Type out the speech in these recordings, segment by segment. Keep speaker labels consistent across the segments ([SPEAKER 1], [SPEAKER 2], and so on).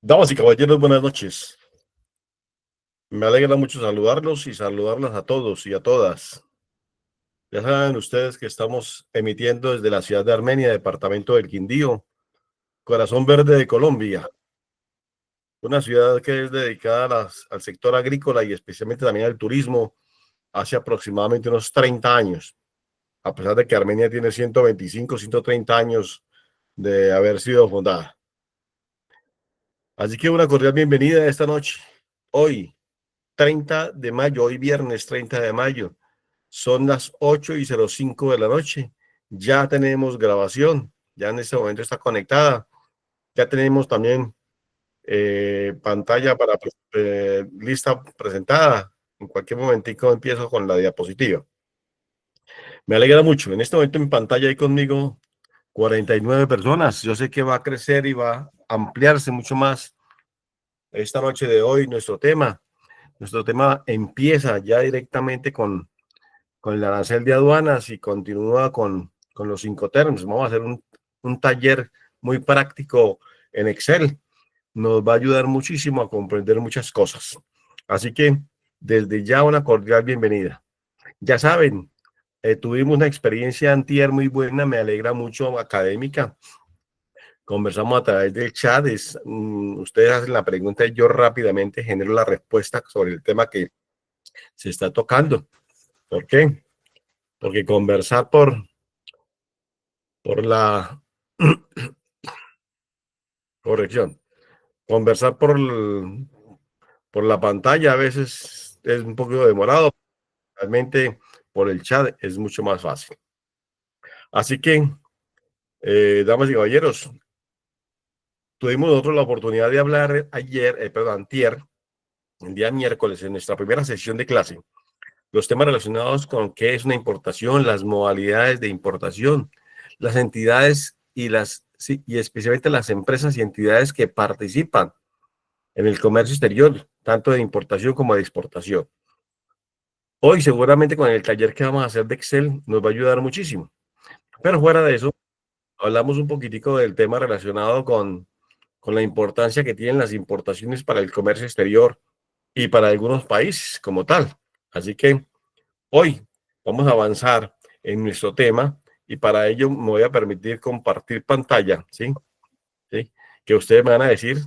[SPEAKER 1] Damas y caballeros, buenas noches. Me alegra mucho saludarlos y saludarlas a todos y a todas. Ya saben ustedes que estamos emitiendo desde la ciudad de Armenia, departamento del Quindío, corazón verde de Colombia, una ciudad que es dedicada al sector agrícola y especialmente también al turismo hace aproximadamente unos 30 años, a pesar de que Armenia tiene 125, 130 años de haber sido fundada. Así que una cordial bienvenida esta noche, hoy 30 de mayo, hoy viernes 30 de mayo. Son las 8:05 de la noche. Ya tenemos grabación. Ya en este momento está conectada. Ya tenemos también pantalla para lista presentada. En cualquier momentico empiezo con la diapositiva. Me alegra mucho. En este momento en pantalla hay conmigo 49 personas. Yo sé que va a crecer y va a ampliarse mucho más esta noche de hoy nuestro tema. Nuestro tema empieza ya directamente con el arancel de aduanas y continúa con los Incoterms. Vamos a hacer un taller muy práctico en Excel. Nos va a ayudar muchísimo a comprender muchas cosas. Así que desde ya una cordial bienvenida. Ya saben, tuvimos una experiencia antier muy buena, me alegra mucho, académica. Conversamos a través del chat. Ustedes hacen la pregunta y yo rápidamente genero la respuesta sobre el tema que se está tocando. ¿Por qué? Porque conversar por la corrección. Conversar por la pantalla a veces es un poco demorado, realmente por el chat es mucho más fácil. Así que, damas y caballeros, tuvimos nosotros la oportunidad de hablar antier, el día miércoles, en nuestra primera sesión de clase, los temas relacionados con qué es una importación, las modalidades de importación, las entidades sí, y especialmente las empresas y entidades que participan en el comercio exterior, tanto de importación como de exportación. Hoy seguramente con el taller que vamos a hacer de Excel nos va a ayudar muchísimo. Pero fuera de eso, hablamos un poquitico del tema relacionado con la importancia que tienen las importaciones para el comercio exterior y para algunos países como tal. Así que hoy vamos a avanzar en nuestro tema y para ello me voy a permitir compartir pantalla, ¿sí? ¿Sí? Que ustedes me van a decir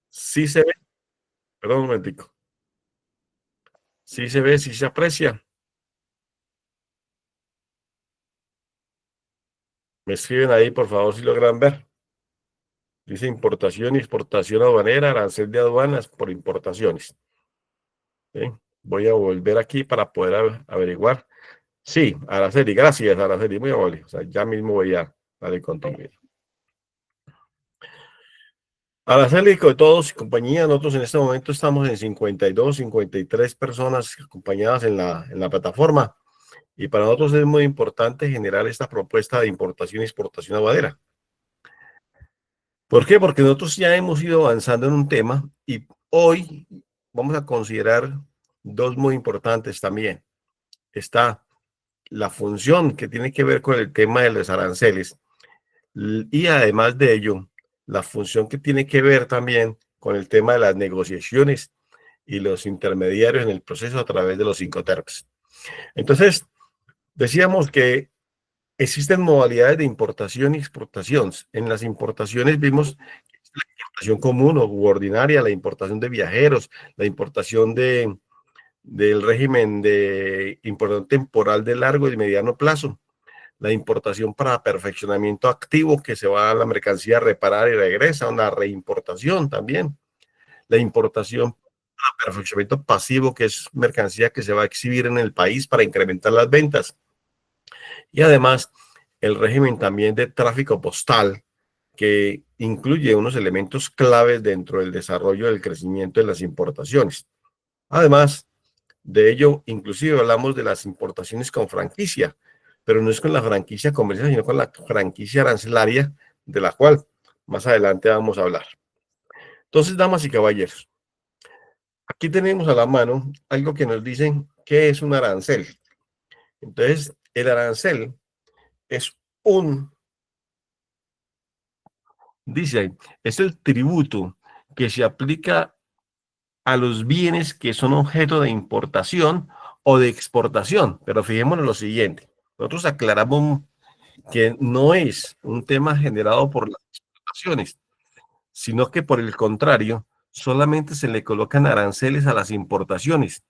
[SPEAKER 1] si se ve, perdón un momentico, si se ve, si se aprecia. Me escriben ahí, por favor, si logran ver. Dice importación y exportación aduanera, arancel de aduanas por importaciones. ¿Sí? Voy a volver aquí para poder averiguar. Sí, Araceli, gracias, Araceli, muy amable. O sea, ya mismo voy a darle contenido. Araceli, con todos y compañía, nosotros en este momento estamos en 52, 53 personas acompañadas en la plataforma. Y para nosotros es muy importante generar esta propuesta de importación y exportación aduanera. ¿Por qué? Porque nosotros ya hemos ido avanzando en un tema y hoy vamos a considerar dos muy importantes también. Está la función que tiene que ver con el tema de los aranceles y además de ello, la función que tiene que ver también con el tema de las negociaciones y los intermediarios en el proceso a través de los Incoterms. Entonces, decíamos que existen modalidades de importación y exportación. En las importaciones vimos la importación común o ordinaria, la importación de viajeros, la importación del régimen de importación temporal de largo y mediano plazo, la importación para perfeccionamiento activo, que se va a la mercancía a reparar y regresa, una reimportación también, la importación para perfeccionamiento pasivo, que es mercancía que se va a exhibir en el país para incrementar las ventas, y además el régimen también de tráfico postal, que incluye unos elementos claves dentro del desarrollo del crecimiento de las importaciones. Además de ello, inclusive hablamos de las importaciones con franquicia, pero no es con la franquicia comercial, sino con la franquicia arancelaria, de la cual más adelante vamos a hablar. Entonces, damas y caballeros, aquí tenemos a la mano algo que nos dicen qué es un arancel. Entonces, el arancel es dice ahí, es el tributo que se aplica a los bienes que son objeto de importación o de exportación. Pero fijémonos en lo siguiente. Nosotros aclaramos que no es un tema generado por las exportaciones, sino que por el contrario, solamente se le colocan aranceles a las importaciones.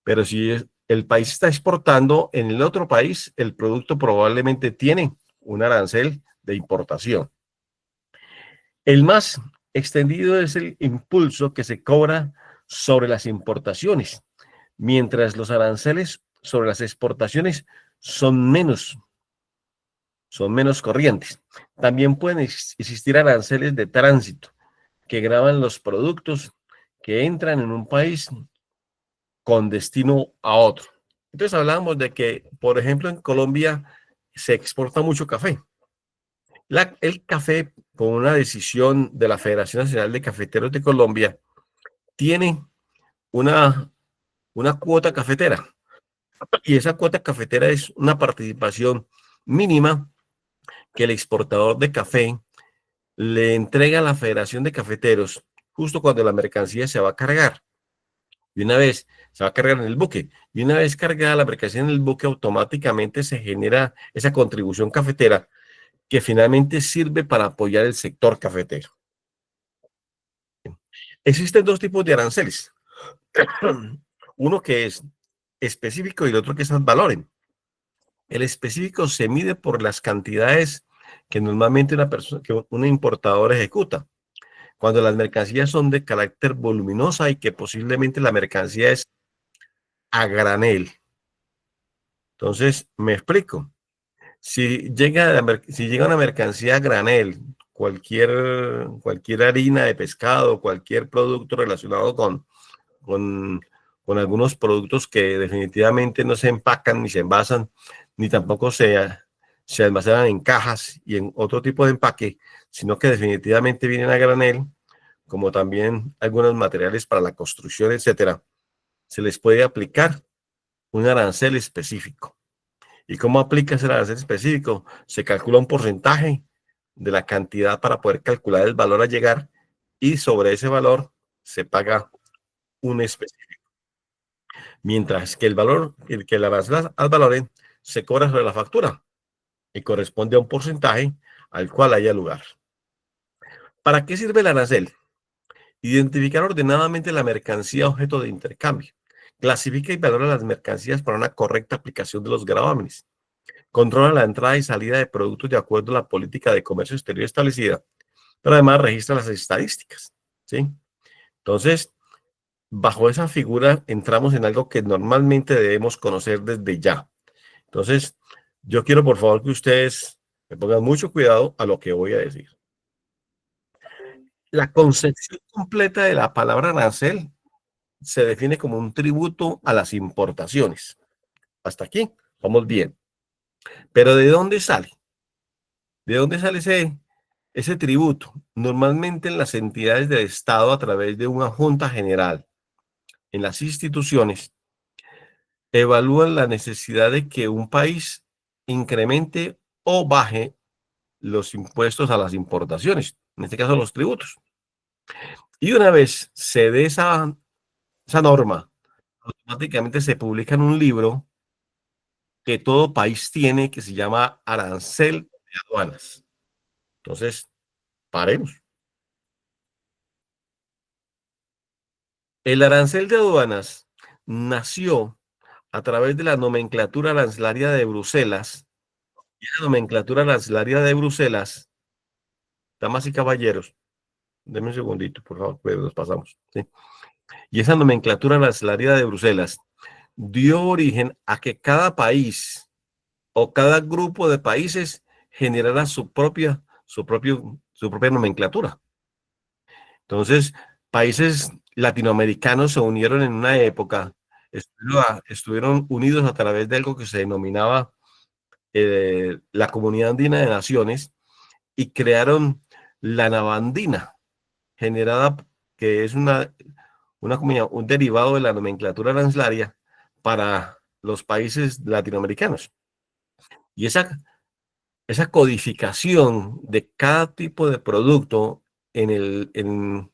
[SPEAKER 1] Pero si el país está exportando, en el otro país el producto probablemente tiene un arancel de importación. El más extendido es el impulso que se cobra sobre las importaciones, mientras los aranceles sobre las exportaciones son menos corrientes. También pueden existir aranceles de tránsito que graban los productos que entran en un país con destino a otro. Entonces hablamos de que, por ejemplo, en Colombia se exporta mucho café. El café, con una decisión de la Federación Nacional de Cafeteros de Colombia, tiene una, una cuota cafetera. Y esa cuota cafetera es una participación mínima que el exportador de café le entrega a la Federación de Cafeteros justo cuando la mercancía se va a cargar. Y una vez se va a cargar en el buque, y una vez cargada la mercancía en el buque, automáticamente se genera esa contribución cafetera que finalmente sirve para apoyar el sector cafetero. Existen dos tipos de aranceles. Uno que es específico y el otro que es ad valorem. El específico se mide por las cantidades que normalmente que un importador ejecuta. Cuando las mercancías son de carácter voluminosa y que posiblemente la mercancía es a granel. Entonces, me explico. Si llega una mercancía a granel, cualquier harina de pescado, cualquier producto relacionado con, con algunos productos que definitivamente no se empacan ni se envasan, ni tampoco se almacenan en cajas y en otro tipo de empaque, sino que definitivamente vienen a granel, como también algunos materiales para la construcción, etcétera, se les puede aplicar un arancel específico. ¿Y cómo aplica ese arancel específico? Se calcula un porcentaje de la cantidad para poder calcular el valor a llegar y sobre ese valor se paga un específico. Mientras que el arancel al valor se cobra sobre la factura y corresponde a un porcentaje al cual haya lugar. ¿Para qué sirve el arancel? Identificar ordenadamente la mercancía objeto de intercambio. Clasifica y valora las mercancías para una correcta aplicación de los gravámenes. Controla la entrada y salida de productos de acuerdo a la política de comercio exterior establecida, pero además registra las estadísticas. ¿Sí? Entonces, bajo esa figura entramos en algo que normalmente debemos conocer desde ya. Entonces, yo quiero por favor que ustedes me pongan mucho cuidado a lo que voy a decir. La concepción completa de la palabra arancel se define como un tributo a las importaciones. Hasta aquí, vamos bien. Pero ¿de dónde sale? ¿De dónde sale ese tributo? Normalmente en las entidades del Estado a través de una junta general. En las instituciones evalúan la necesidad de que un país incremente o baje los impuestos a las importaciones, en este caso los tributos. Y una vez se dé esa norma, automáticamente se publica en un libro que todo país tiene que se llama Arancel de Aduanas. Entonces, paremos. El arancel de aduanas nació a través de la nomenclatura arancelaria de Bruselas. Y la nomenclatura arancelaria de Bruselas, damas y caballeros, denme un segundito, por favor, pues nos pasamos. ¿Sí? Y esa nomenclatura arancelaria de Bruselas dio origen a que cada país o cada grupo de países generara su propia nomenclatura. Entonces, países latinoamericanos se unieron en una época, estuvieron unidos a través de algo que se denominaba la Comunidad Andina de Naciones y crearon la Navandina, generada, que es una comunidad, un derivado de la nomenclatura arancelaria para los países latinoamericanos. Y esa codificación de cada tipo de producto en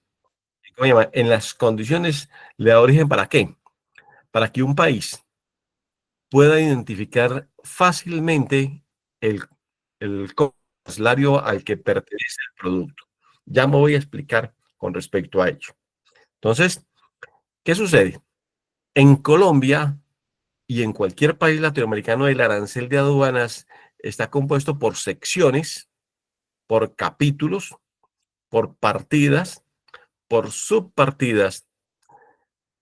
[SPEAKER 1] ¿cómo se llama? En las condiciones le da origen para qué? Para que un país pueda identificar fácilmente el, el salario al que pertenece el producto. Ya me voy a explicar con respecto a ello. Entonces, ¿qué sucede? En Colombia y en cualquier país latinoamericano, el arancel de aduanas está compuesto por secciones, por capítulos, por partidas, por subpartidas,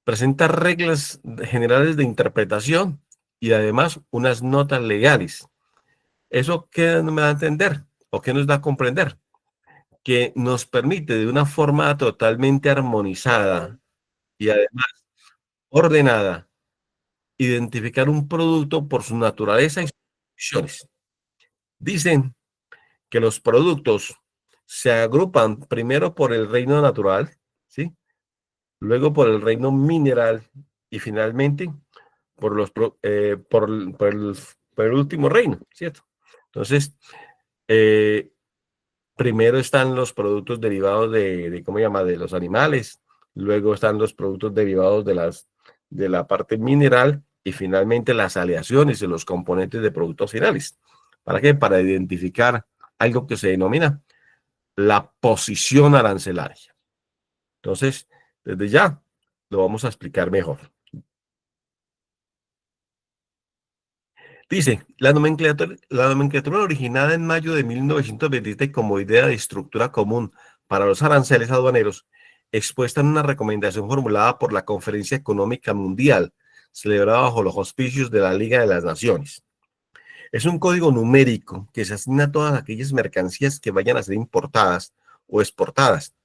[SPEAKER 1] presenta reglas generales de interpretación y además unas notas legales. ¿Eso qué me da a entender o qué nos da a comprender? Que nos permite de una forma totalmente armonizada y además ordenada identificar un producto por su naturaleza y sus condiciones. Dicen que los productos se agrupan primero por el reino natural, ¿sí? Luego por el reino mineral y finalmente por, los, por el último reino, ¿cierto? Entonces, eh, primero están los productos derivados ¿cómo se llama? De los animales, luego están los productos derivados de la parte mineral y finalmente las aleaciones y los componentes de productos finales. ¿Para qué? Para identificar algo que se denomina la posición arancelaria. Entonces, desde ya lo vamos a explicar mejor. Dice, la nomenclatura originada en mayo de 1927 como idea de estructura común para los aranceles aduaneros, expuesta en una recomendación formulada por la Conferencia Económica Mundial, celebrada bajo los auspicios de la Liga de las Naciones. Es un código numérico que se asigna a todas aquellas mercancías que vayan a ser importadas o exportadas.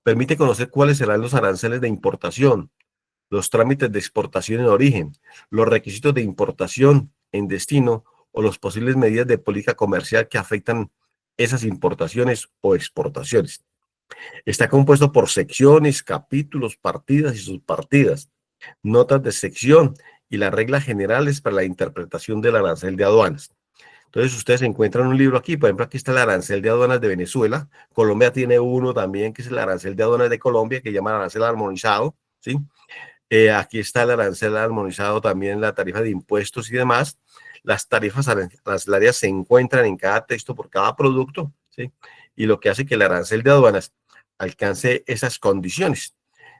[SPEAKER 1] Permite conocer cuáles serán los aranceles de importación, los trámites de exportación en origen, los requisitos de importación en destino o las posibles medidas de política comercial que afectan esas importaciones o exportaciones. Está compuesto por secciones, capítulos, partidas y subpartidas, notas de sección y las reglas generales para la interpretación del arancel de aduanas. Entonces ustedes encuentran un libro aquí, por ejemplo, aquí está el arancel de aduanas de Venezuela, Colombia tiene uno también que es el arancel de aduanas de Colombia, que llama arancel armonizado, ¿sí? Aquí está el arancel armonizado también, la tarifa de impuestos y demás. Las tarifas arancelarias se encuentran en cada texto por cada producto, ¿sí? Y lo que hace que el arancel de aduanas alcance esas condiciones,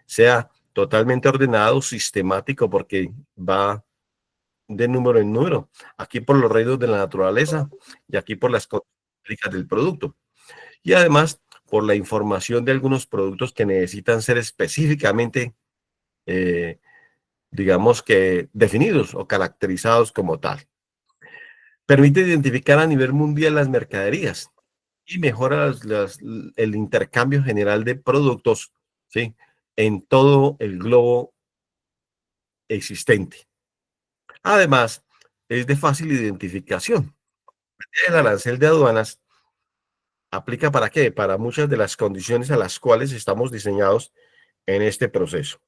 [SPEAKER 1] sea totalmente ordenado, sistemático, porque va de número en número, aquí por los reinos de la naturaleza y aquí por las características del producto. Y además por la información de algunos productos que necesitan ser específicamente eh, digamos que definidos o caracterizados como tal. Permite identificar a nivel mundial las mercaderías y mejora el intercambio general de productos, ¿sí? En todo el globo existente. Además, es de fácil identificación. El arancel de aduanas aplica para qué? Para muchas de las condiciones a las cuales estamos diseñados en este proceso.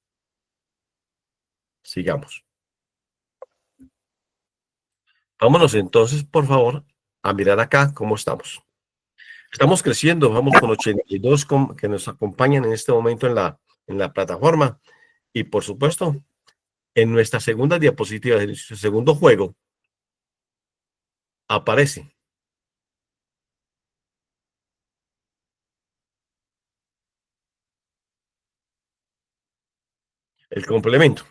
[SPEAKER 1] Sigamos. Vámonos entonces, por favor, a mirar acá cómo estamos. Estamos creciendo, vamos con 82 que nos acompañan en este momento en la plataforma. Y por supuesto, en nuestra segunda diapositiva, en nuestro segundo juego, aparece el complemento.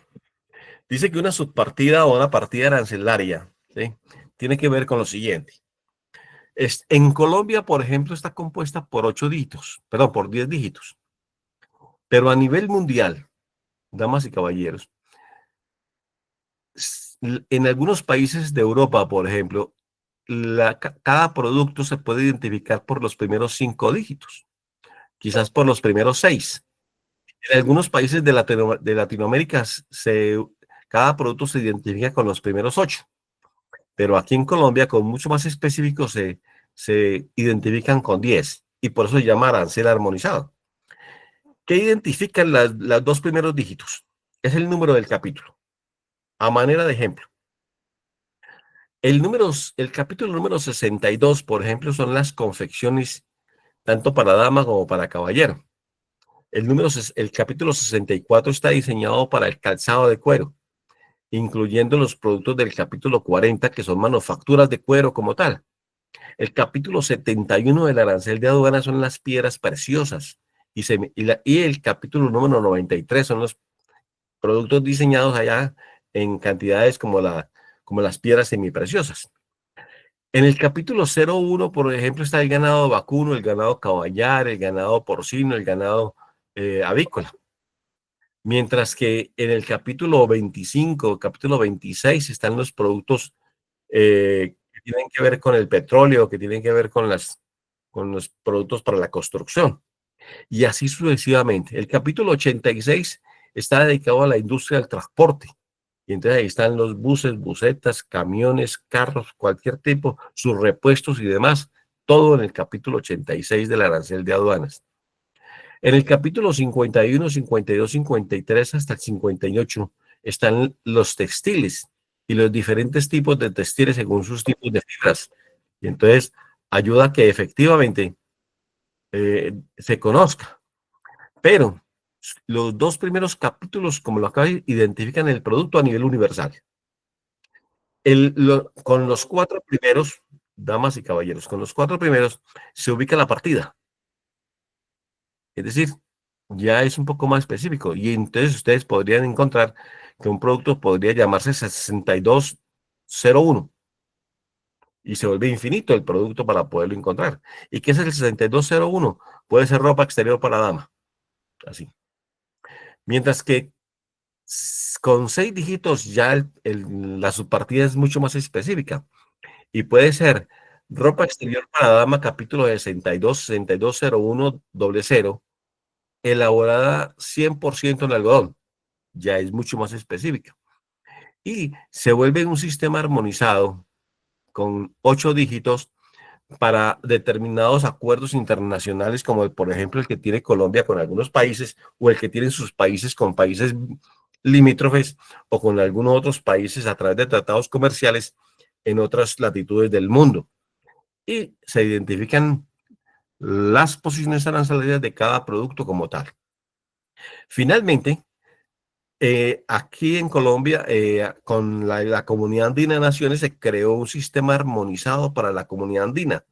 [SPEAKER 1] Dice que una subpartida o una partida arancelaria, ¿sí? Tiene que ver con lo siguiente. En Colombia, por ejemplo, está compuesta por 8 dígitos, perdón, por 10 dígitos. Pero a nivel mundial, damas y caballeros, en algunos países de Europa, por ejemplo, cada producto se puede identificar por los primeros 5 dígitos, quizás por los primeros 6. En algunos países de Latinoamérica, cada producto se identifica con los primeros 8, pero aquí en Colombia, con mucho más específico, se identifican con 10 y por eso se llama arancel armonizado. ¿Qué identifican las dos primeros dígitos? Es el número del capítulo. A manera de ejemplo, el capítulo número 62, por ejemplo, son las confecciones tanto para dama como para caballero. el capítulo 64 está diseñado para el calzado de cuero, incluyendo los productos del capítulo 40, que son manufacturas de cuero como tal. El capítulo 71 del arancel de aduana son las piedras preciosas y el capítulo número 93 son los productos diseñados allá en cantidades como las piedras semipreciosas. En el capítulo 01, por ejemplo, está el ganado vacuno, el ganado caballar, el ganado porcino, el ganado avícola. Mientras que en el capítulo 25, capítulo 26 están los productos que tienen que ver con el petróleo, que tienen que ver con los productos para la construcción. Y así sucesivamente. El capítulo 86 está dedicado a la industria del transporte. Y entonces ahí están los buses, busetas, camiones, carros, cualquier tipo, sus repuestos y demás, todo en el capítulo 86 del arancel de aduanas. En el capítulo 51, 52, 53 hasta el 58 están los textiles y los diferentes tipos de textiles según sus tipos de fibras. Y entonces ayuda a que efectivamente se conozca. Pero los dos primeros capítulos, como lo acabo de identifican el producto a nivel universal. Con los cuatro primeros, damas y caballeros, con los cuatro primeros se ubica la partida. Es decir, ya es un poco más específico. Y entonces ustedes podrían encontrar que un producto podría llamarse 6201 y se vuelve infinito el producto para poderlo encontrar. ¿Y qué es el 6201? Puede ser ropa exterior para dama. Así. Mientras que con 6 dígitos ya la subpartida es mucho más específica y puede ser ropa exterior para dama capítulo 620100, elaborada 100% en algodón, ya es mucho más específica y se vuelve un sistema armonizado con 8 dígitos para determinados acuerdos internacionales, como por ejemplo el que tiene Colombia con algunos países o el que tienen sus países con países limítrofes o con algunos otros países a través de tratados comerciales en otras latitudes del mundo. Y se identifican las posiciones arancelarias de cada producto como tal. Finalmente, aquí en Colombia, con la Comunidad Andina de Naciones, se creó un sistema armonizado para la Comunidad Andina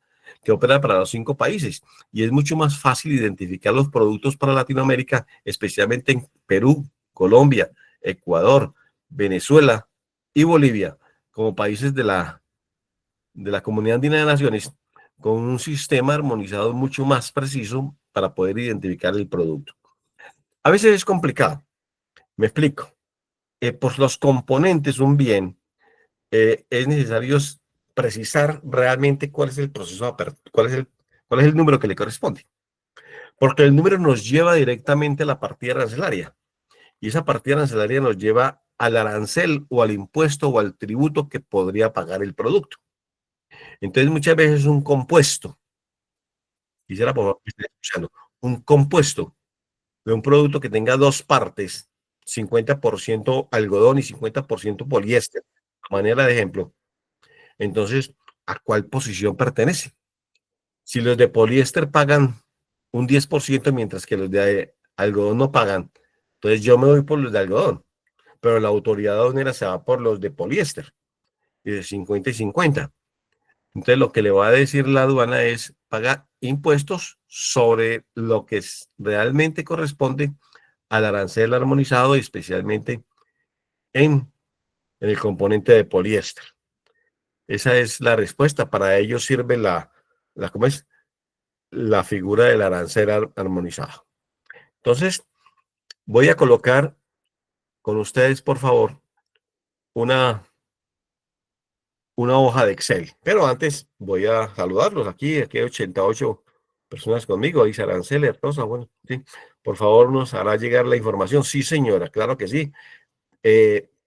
[SPEAKER 1] que opera para los 5 países y es mucho más fácil identificar los productos para Latinoamérica, especialmente en Perú, Colombia, Ecuador, Venezuela y Bolivia, como países de la Comunidad Andina de Naciones, con un sistema armonizado mucho más preciso para poder identificar el producto. A veces es complicado, me explico. Por los componentes un bien, es necesario precisar realmente cuál es el proceso, cuál es el número que le corresponde. Porque el número nos lleva directamente a la partida arancelaria. Y esa partida arancelaria nos lleva al arancel o al impuesto o al tributo que podría pagar el producto. Entonces, muchas veces un compuesto, quisiera por favor que esté escuchando, un compuesto de un producto que tenga dos partes, 50% algodón y 50% poliéster, a manera de ejemplo, entonces, ¿a cuál posición pertenece? Si los de poliéster pagan un 10%, mientras que los de algodón no pagan, entonces yo me voy por los de algodón, pero la autoridad aduanera se va por los de poliéster, y de 50 y 50. Entonces, lo que le va a decir la aduana es pagar impuestos sobre lo que realmente corresponde al arancel armonizado, y especialmente en el componente de poliéster. Esa es la respuesta. Para ello sirve ¿cómo es? La figura del arancel armonizado. Entonces, voy a colocar con ustedes, por favor, una, una hoja de Excel. Pero antes voy a saludarlos. Aquí hay 88 personas conmigo. Dice Arancel Rosa. Bueno, sí. Por favor, nos hará llegar la información. Sí, señora, claro que sí.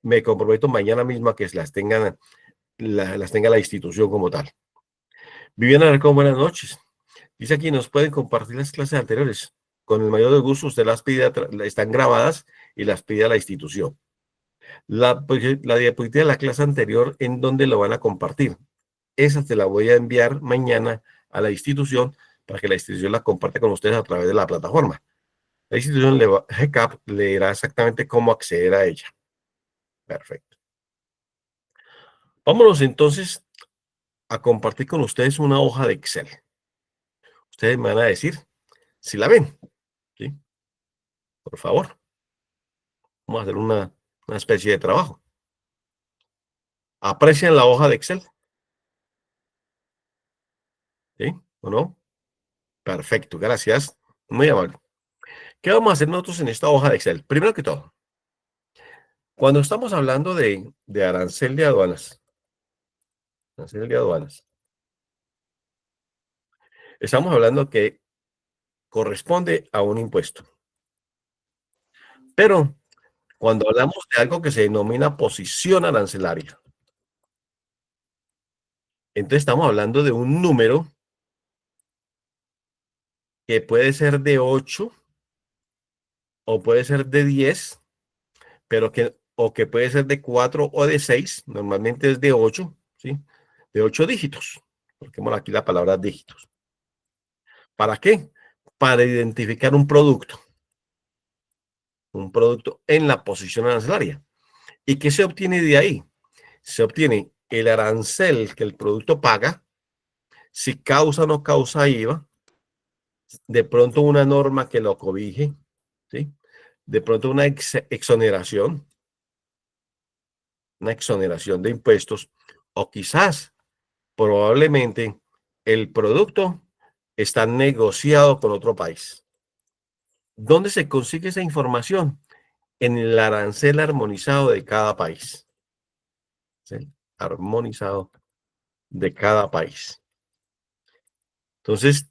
[SPEAKER 1] Me comprometo mañana mismo a que las tenga la institución como tal. Viviana Alarcón, buenas noches. Dice aquí, nos pueden compartir las clases anteriores. Con el mayor de gusto, usted las pide, están grabadas y las pide a la institución. La diapositiva de la clase anterior, ¿en dónde lo van a compartir? Esa te la voy a enviar mañana a la institución para que la institución la comparte con ustedes a través de la plataforma. La institución GCAP le dirá exactamente cómo acceder a ella. Perfecto. Vámonos entonces a compartir con ustedes una hoja de Excel. Ustedes me van a decir si la ven, ¿sí? Por favor, vamos a hacer una especie de trabajo. ¿Aprecian la hoja de Excel? ¿Sí? ¿O no? Perfecto, gracias. Muy amable. ¿Qué vamos a hacer nosotros en esta hoja de Excel? Primero que todo, cuando estamos hablando de arancel de aduanas, estamos hablando que corresponde a un impuesto. Pero cuando hablamos de algo que se denomina posición arancelaria, entonces estamos hablando de un número que puede ser de 8 o puede ser de 10, pero o que puede ser de 4 o de 6. Normalmente es de 8, ¿sí? De 8 dígitos. Porque aquí la palabra dígitos. ¿Para qué? Para identificar un producto en la posición arancelaria. ¿Y qué se obtiene de ahí? Se obtiene el arancel que el producto paga, si causa o no causa IVA, de pronto una norma que lo cobije, ¿sí? De pronto una exoneración de impuestos, o quizás, probablemente, el producto está negociado con otro país. ¿Dónde se consigue esa información? En el arancel armonizado de cada país. ¿Sí? Armonizado de cada país. Entonces,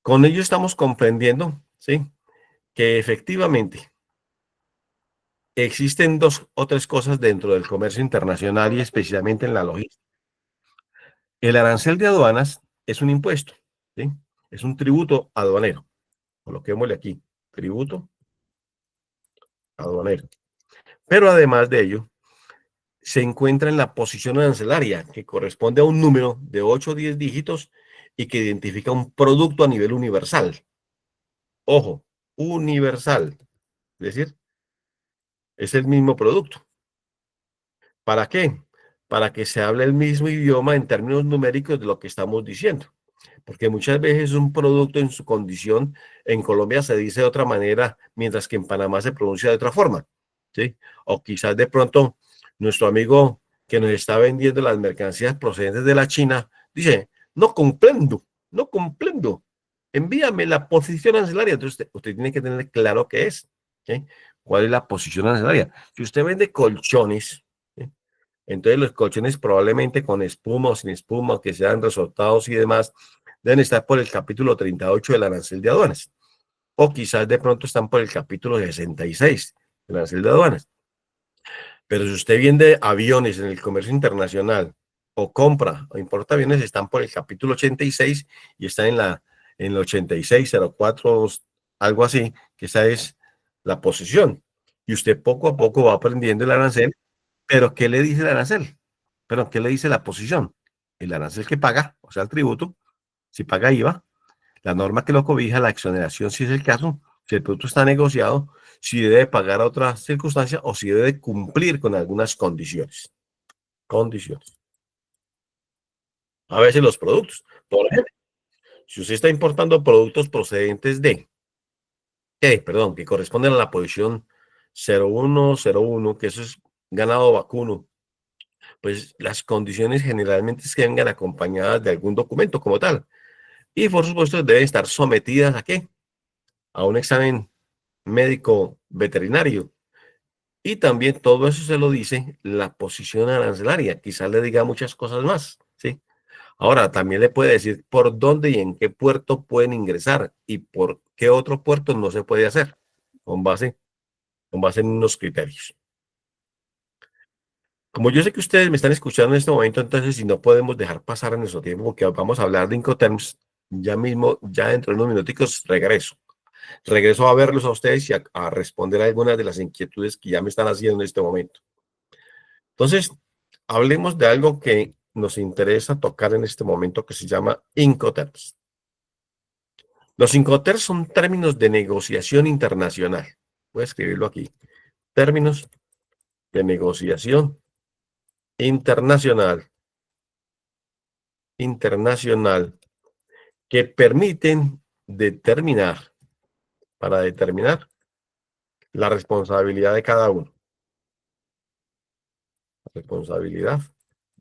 [SPEAKER 1] con ello estamos comprendiendo, ¿sí? Que efectivamente existen dos o tres cosas dentro del comercio internacional y especialmente en la logística. El arancel de aduanas es un impuesto, ¿sí? Es un tributo aduanero. Coloquémosle aquí, tributo aduanero. Pero además de ello, se encuentra en la posición arancelaria, que corresponde a un número de 8 o 10 dígitos y que identifica un producto a nivel universal. Ojo, universal, es decir, es el mismo producto. ¿Para qué? Para que se hable el mismo idioma en términos numéricos de lo que estamos diciendo. Porque muchas veces un producto en su condición en Colombia se dice de otra manera, mientras que en Panamá se pronuncia de otra forma, ¿sí? O quizás de pronto nuestro amigo que nos está vendiendo las mercancías procedentes de la China dice, no comprendo, no comprendo, envíame la posición arancelaria. Entonces usted tiene que tener claro qué es, ¿sí? ¿Cuál es la posición arancelaria? Si usted vende colchones, ¿sí? Entonces los colchones probablemente con espuma o sin espuma, que sean resortados y demás, deben estar por el capítulo 38 del arancel de aduanas. O quizás de pronto están por el capítulo 66 del arancel de aduanas. Pero si usted vende aviones en el comercio internacional o compra o importa aviones, están por el capítulo 86 y están en el 8604, algo así, que esa es la posición. Y usted poco a poco va aprendiendo el arancel, pero ¿qué le dice el arancel? Pero ¿qué le dice la posición? El arancel que paga, o sea, el tributo, si paga IVA, la norma que lo cobija, la exoneración, si es el caso, si el producto está negociado, si debe pagar a otras circunstancias o si debe cumplir con algunas condiciones. Condiciones. A veces los productos. Por ejemplo, si usted está importando productos procedentes que corresponden a la posición 0101, que eso es ganado vacuno, pues las condiciones generalmente es que vengan acompañadas de algún documento como tal. Y por supuesto deben estar sometidas ¿a qué? A un examen médico veterinario. Y también todo eso se lo dice la posición arancelaria. Quizás le diga muchas cosas más, ¿sí? Ahora, también le puede decir por dónde y en qué puerto pueden ingresar y por qué otro puerto no se puede hacer con base, con base en unos criterios. Como yo sé que ustedes me están escuchando en este momento, entonces si no podemos dejar pasar en nuestro tiempo porque vamos a hablar de Incoterms, ya mismo, ya dentro de unos minuticos regreso. Regreso a verlos a ustedes y a responder a algunas de las inquietudes que ya me están haciendo en este momento. Entonces, hablemos de algo que nos interesa tocar en este momento que se llama Incoterms. Los Incoterms son términos de negociación internacional. Voy a escribirlo aquí. Términos de negociación internacional, internacional, que permiten determinar, para determinar la responsabilidad de cada uno. La responsabilidad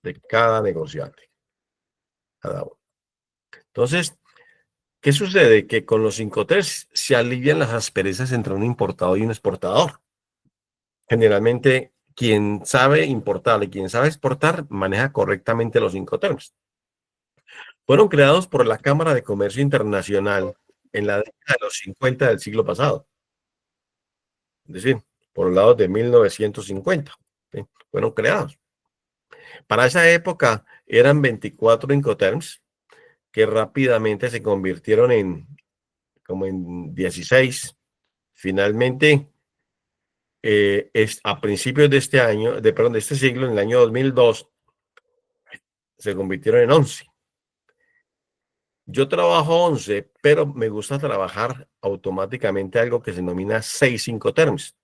[SPEAKER 1] de cada negociante, cada uno. Entonces, ¿qué sucede? Que con los Incoterms se alivian las asperezas entre un importador y un exportador. Generalmente, quien sabe importar y quien sabe exportar maneja correctamente los Incoterms. Fueron creados por la Cámara de Comercio Internacional en la década de los 50 del siglo pasado, es decir, por los lados de 1950. ¿Sí? Fueron creados. Para esa época eran 24 Incoterms que rápidamente se convirtieron en como en 16. Finalmente, a principios de este año, perdón, de este siglo, en el año 2002, se convirtieron en 11. Yo trabajo 11, pero me gusta trabajar automáticamente algo que se denomina 6 Incoterms.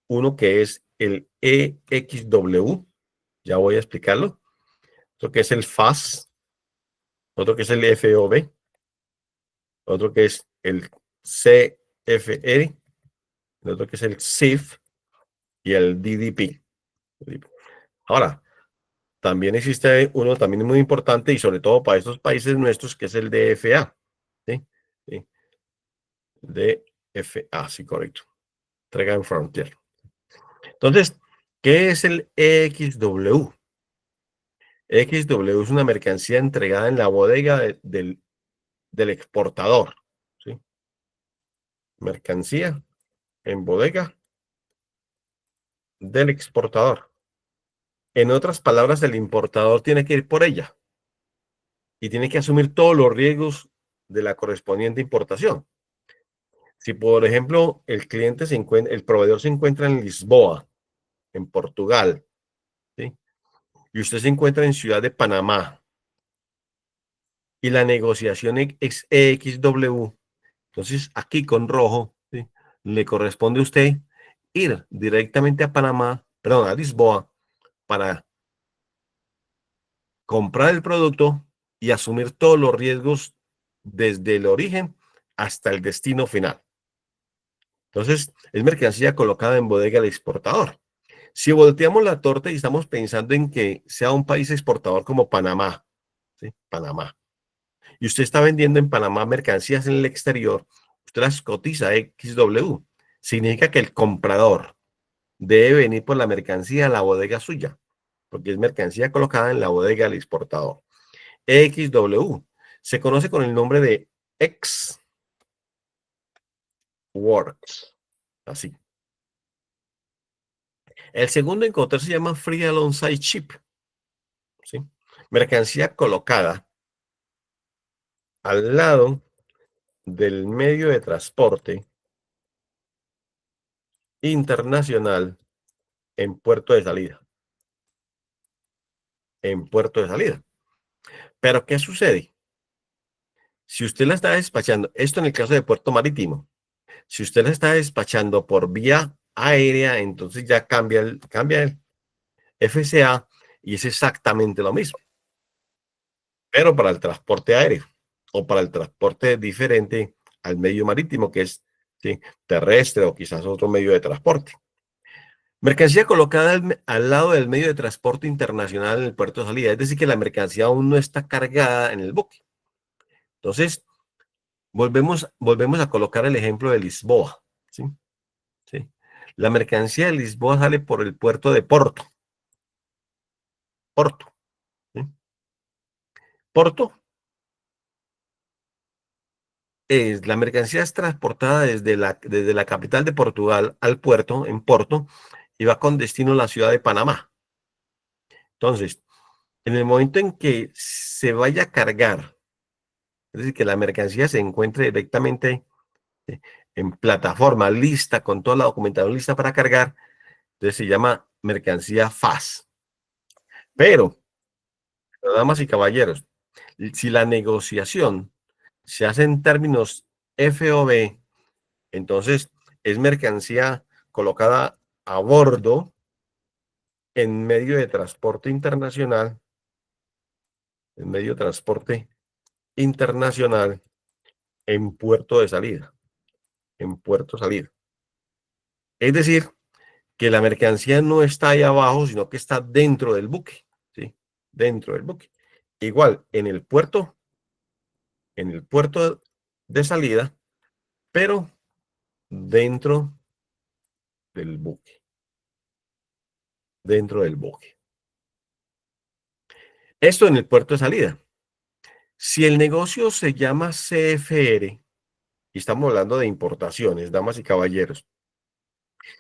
[SPEAKER 1] Uno que es el EXW, ya voy a explicarlo. Otro que es el FAS, otro que es el FOB, otro que es el CFR, el otro que es el CIF y el DDP. Ahora, también existe uno también muy importante y sobre todo para estos países nuestros que es el DFA. ¿Sí? ¿Sí? DFA, sí, correcto. Trade and Frontier. Entonces, ¿qué es el EXW? XW es una mercancía entregada en la bodega del exportador. ¿Sí? Mercancía en bodega del exportador. En otras palabras, el importador tiene que ir por ella y tiene que asumir todos los riesgos de la correspondiente importación. Si, por ejemplo, el proveedor se encuentra en Lisboa, en Portugal, ¿sí? Y usted se encuentra en Ciudad de Panamá y la negociación es EXW, entonces aquí con rojo, ¿sí? Le corresponde a usted ir directamente a Panamá, perdón, a Lisboa, para comprar el producto y asumir todos los riesgos desde el origen hasta el destino final. Entonces, es mercancía colocada en bodega del exportador. Si volteamos la torta y estamos pensando en que sea un país exportador como Panamá, ¿sí? Panamá, y usted está vendiendo en Panamá mercancías en el exterior, usted las cotiza XW. Significa que el comprador debe venir por la mercancía a la bodega suya, porque es mercancía colocada en la bodega del exportador. XW se conoce con el nombre de Ex Works, así. El segundo encontrar se llama Free Alongside Ship, ¿sí? Mercancía colocada al lado del medio de transporte internacional en puerto de salida. En puerto de salida. Pero, ¿qué sucede? Si usted la está despachando, esto en el caso de puerto marítimo, si usted la está despachando por vía aérea, entonces ya cambia el FCA y es exactamente lo mismo, pero para el transporte aéreo o para el transporte diferente al medio marítimo, que es, ¿sí?, terrestre o quizás otro medio de transporte. Mercancía colocada al lado del medio de transporte internacional en el puerto de salida, es decir, que la mercancía aún no está cargada en el buque. Entonces, volvemos a colocar el ejemplo de Lisboa. ¿Sí? ¿Sí? La mercancía de Lisboa sale por el puerto de Porto. Porto. ¿Sí? Porto la mercancía es transportada desde la capital de Portugal al puerto, en Porto, y va con destino a la ciudad de Panamá. Entonces, en el momento en que se vaya a cargar, es decir, que la mercancía se encuentre directamente en plataforma lista, con toda la documentación lista para cargar, entonces se llama mercancía FAS. Pero, damas y caballeros, si la negociación se hace en términos FOB, entonces es mercancía colocada a bordo en medio de transporte internacional, en medio de transporte internacional en puerto de salida, en puerto salida. Es decir, que la mercancía no está ahí abajo, sino que está dentro del buque, ¿sí? Dentro del buque. Igual, en el puerto de salida, pero dentro del buque, dentro del buque. Esto en el puerto de salida. Si el negocio se llama CFR, y estamos hablando de importaciones, damas y caballeros,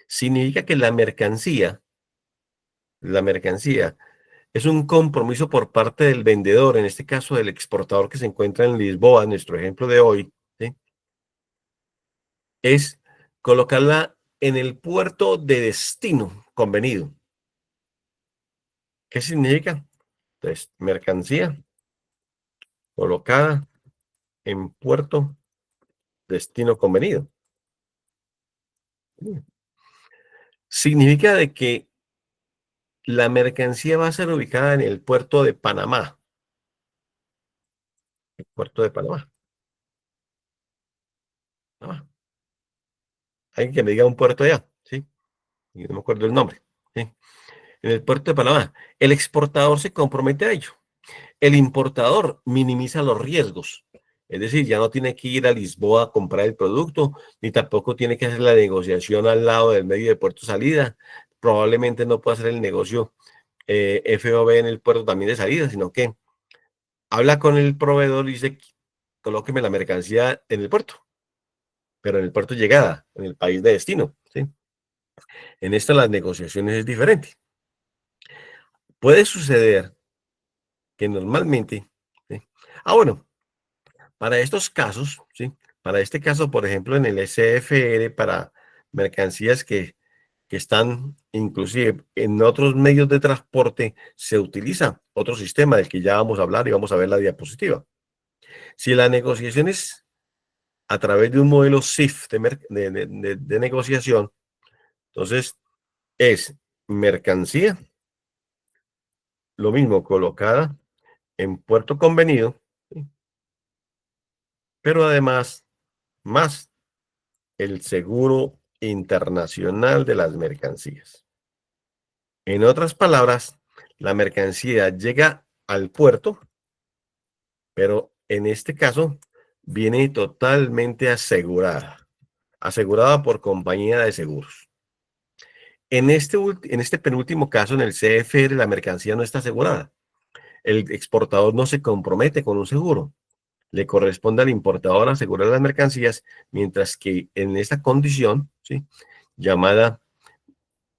[SPEAKER 1] significa que la mercancía es un compromiso por parte del vendedor, en este caso del exportador que se encuentra en Lisboa, nuestro ejemplo de hoy, ¿sí? Es colocarla en el puerto de destino convenido. ¿Qué significa? Entonces, mercancía colocada en puerto destino convenido. Significa de que la mercancía va a ser ubicada en el puerto de Panamá, el puerto de Panamá. Panamá. Alguien que me diga un puerto allá, ¿sí? Y no me acuerdo el nombre, ¿sí? En el puerto de Panamá. El exportador se compromete a ello. El importador minimiza los riesgos. Es decir, ya no tiene que ir a Lisboa a comprar el producto, ni tampoco tiene que hacer la negociación al lado del medio de puerto salida. Probablemente no pueda hacer el negocio FOB en el puerto también de salida, sino que habla con el proveedor y dice, colóqueme la mercancía en el puerto, pero en el puerto de llegada, en el país de destino, ¿sí? En esta las negociaciones es diferente. Puede suceder que normalmente, ¿sí? Bueno, para estos casos, ¿sí? Para este caso, por ejemplo, en el SFR, para mercancías que están inclusive en otros medios de transporte, se utiliza otro sistema del que ya vamos a hablar y vamos a ver la diapositiva. Si la negociación es a través de un modelo SIF de negociación, entonces es mercancía, lo mismo colocada en puerto convenido, ¿sí? Pero además, más el seguro internacional de las mercancías. En otras palabras, la mercancía llega al puerto, pero en este caso viene totalmente asegurada, asegurada por compañía de seguros. En este penúltimo caso, en el CFR, la mercancía no está asegurada. El exportador no se compromete con un seguro. Le corresponde al importador asegurar las mercancías, mientras que en esta condición, ¿sí? Llamada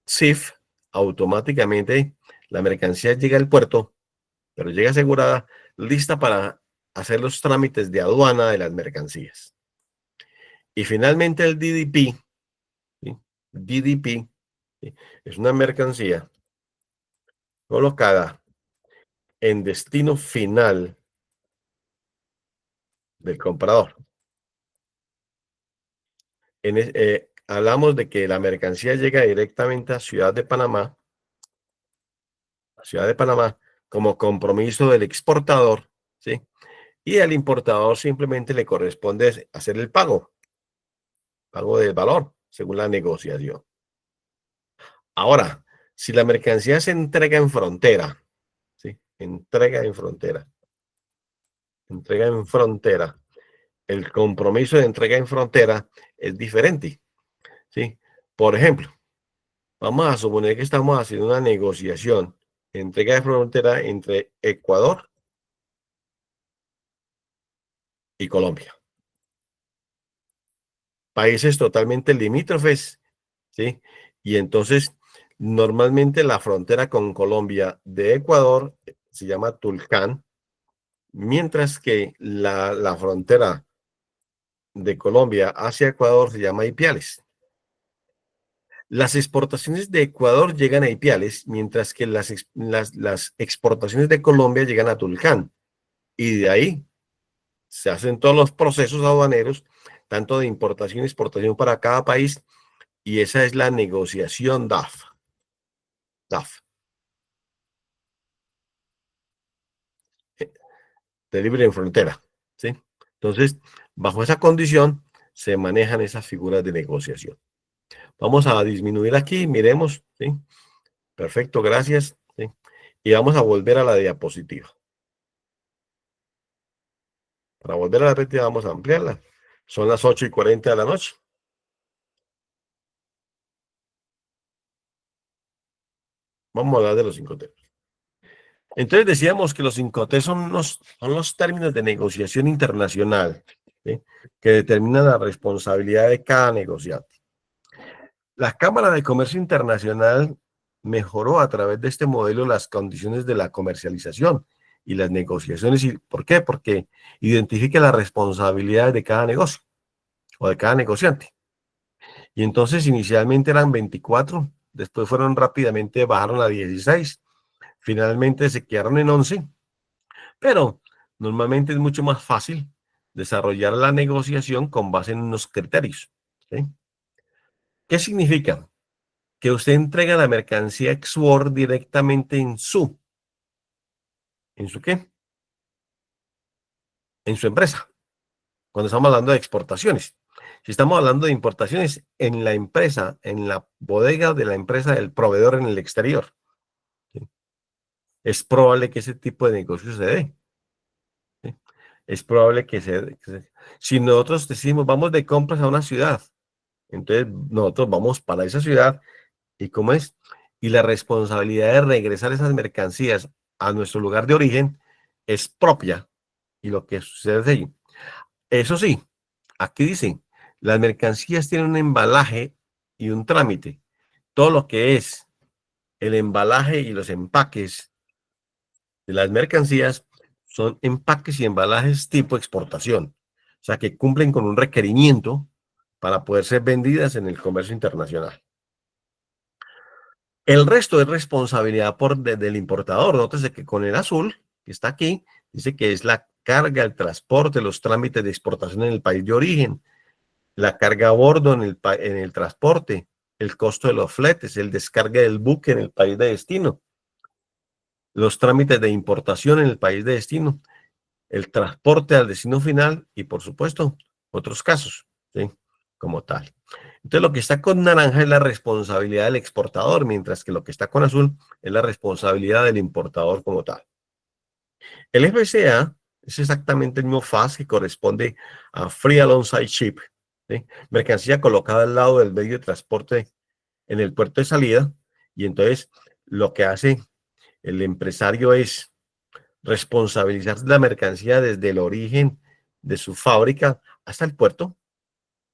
[SPEAKER 1] SIF, automáticamente la mercancía llega al puerto, pero llega asegurada, lista para hacer los trámites de aduana de las mercancías. Y finalmente el DDP, ¿sí? DDP, ¿sí? Es una mercancía colocada en destino final del comprador. Hablamos de que la mercancía llega directamente a Ciudad de Panamá, como compromiso del exportador, ¿sí? Y al importador simplemente le corresponde hacer el pago del valor, según la negociación. Ahora, si la mercancía se entrega en frontera, ¿sí? Entrega en frontera, el compromiso de entrega en frontera es diferente, ¿sí? Por ejemplo, vamos a suponer que estamos haciendo una negociación, entrega de frontera entre Ecuador y Colombia, países totalmente limítrofes, ¿sí? Y entonces, normalmente la frontera con Colombia de Ecuador se llama Tulcán, mientras que la frontera de Colombia hacia Ecuador se llama Ipiales. Las exportaciones de Ecuador llegan a Ipiales, mientras que las exportaciones de Colombia llegan a Tulcán. Y de ahí se hacen todos los procesos aduaneros, tanto de importación y exportación para cada país, y esa es la negociación DAF, eh, de libre en frontera, ¿sí? Entonces, bajo esa condición, se manejan esas figuras de negociación. Vamos a disminuir aquí, miremos, ¿sí? Perfecto, gracias, ¿sí? Y vamos a volver a la diapositiva. Para volver a la diapositiva vamos a ampliarla. Son las 8:40 de la noche. Vamos a hablar de los 5T. Entonces decíamos que los 5T son los términos de negociación internacional, ¿sí? Que determinan la responsabilidad de cada negociante. La Cámara de Comercio Internacional mejoró a través de este modelo las condiciones de la comercialización y las negociaciones. ¿Y por qué? Porque identifica las responsabilidades de cada negocio o de cada negociante. Y entonces inicialmente eran 24, después fueron rápidamente, bajaron a 16, finalmente se quedaron en 11, pero normalmente es mucho más fácil desarrollar la negociación con base en unos criterios, ¿sí? ¿Qué significa? Que usted entrega la mercancía export directamente ¿en su qué? En su empresa, cuando estamos hablando de exportaciones. Si estamos hablando de importaciones, en la empresa, en la bodega de la empresa del proveedor en el exterior, ¿sí? Es probable que ese tipo de negocio se dé, ¿sí? Es probable si nosotros decimos, vamos de compras a una ciudad, entonces nosotros vamos para esa ciudad, ¿y cómo es? Y la responsabilidad de regresar esas mercancías a nuestro lugar de origen es propia, y lo que sucede es ahí. Eso sí, aquí dice, las mercancías tienen un embalaje y un trámite. Todo lo que es el embalaje y los empaques de las mercancías son empaques y embalajes tipo exportación. O sea, que cumplen con un requerimiento para poder ser vendidas en el comercio internacional. El resto es responsabilidad del importador. Nótese que con el azul, que está aquí, dice que es la carga, el transporte, los trámites de exportación en el país de origen, la carga a bordo en el transporte, el costo de los fletes, el descargue del buque en el país de destino, los trámites de importación en el país de destino, el transporte al destino final y, por supuesto, otros casos, ¿sí? Como tal. Entonces, lo que está con naranja es la responsabilidad del exportador, mientras que lo que está con azul es la responsabilidad del importador como tal. El FCA es exactamente el mismo FAS que corresponde a Free Alongside Ship, ¿sí? Mercancía colocada al lado del medio de transporte en el puerto de salida, y entonces lo que hace el empresario es responsabilizar la mercancía desde el origen de su fábrica hasta el puerto,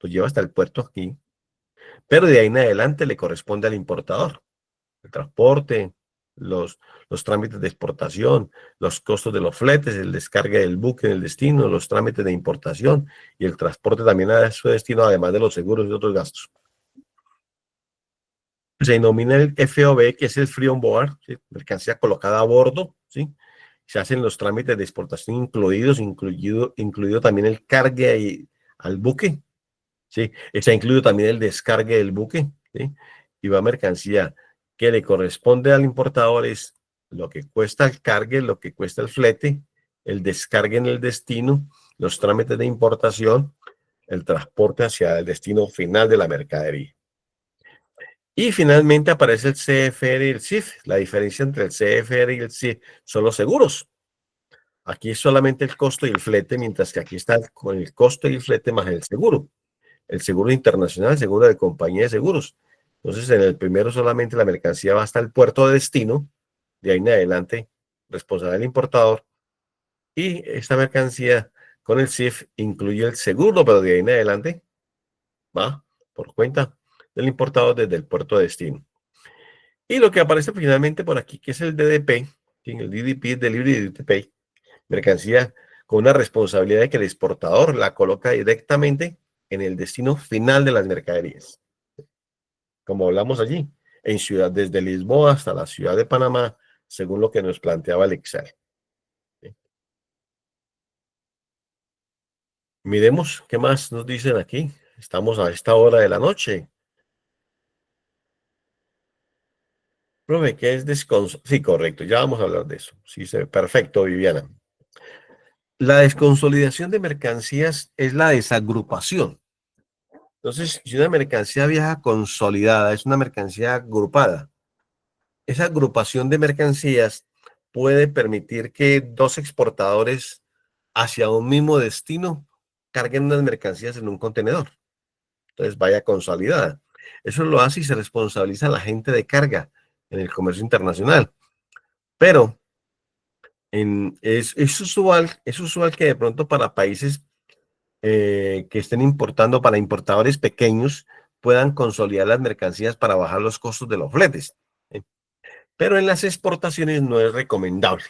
[SPEAKER 1] lo lleva hasta el puerto aquí, pero de ahí en adelante le corresponde al importador el transporte, los, los trámites de exportación, los costos de los fletes, el descargue del buque en el destino, los trámites de importación y el transporte también a su destino, además de los seguros y otros gastos. Se denomina el FOB, que es el Free On Board, ¿sí? Mercancía colocada a bordo, ¿sí? Se hacen los trámites de exportación incluido también el cargue al buque, ¿sí? Está incluido también el descargue del buque, ¿sí? Y va mercancía que le corresponde al importador es lo que cuesta el cargue, lo que cuesta el flete, el descargue en el destino, los trámites de importación, el transporte hacia el destino final de la mercadería. Y finalmente aparece el CFR y el CIF. La diferencia entre el CFR y el CIF son los seguros. Aquí es solamente el costo y el flete, mientras que aquí está con el costo y el flete más el seguro. El seguro internacional, el seguro de compañía de seguros. Entonces, en el primero solamente la mercancía va hasta el puerto de destino, de ahí en adelante, responsable del importador. Y esta mercancía con el CIF incluye el seguro, pero de ahí en adelante va por cuenta del importador desde el puerto de destino. Y lo que aparece finalmente por aquí, que es el DDP, el DDP, Delivery Duty Pay, mercancía con una responsabilidad de que el exportador la coloca directamente en el destino final de las mercaderías. Como hablamos allí, desde Lisboa hasta la ciudad de Panamá, según lo que nos planteaba el Excel. Miremos qué más nos dicen aquí. Estamos a esta hora de la noche. Profe, ¿qué es desconsolidación? Sí, correcto, ya vamos a hablar de eso. Sí, perfecto, Viviana. La desconsolidación de mercancías es la desagrupación. Entonces, si una mercancía viaja consolidada, es una mercancía agrupada. Esa agrupación de mercancías puede permitir que dos exportadores hacia un mismo destino carguen unas mercancías en un contenedor. Entonces, vaya consolidada. Eso lo hace y se responsabiliza a la gente de carga en el comercio internacional. Pero es usual que de pronto para países que estén importando, para importadores pequeños, puedan consolidar las mercancías para bajar los costos de los fletes. ¿Sí? Pero en las exportaciones no es recomendable.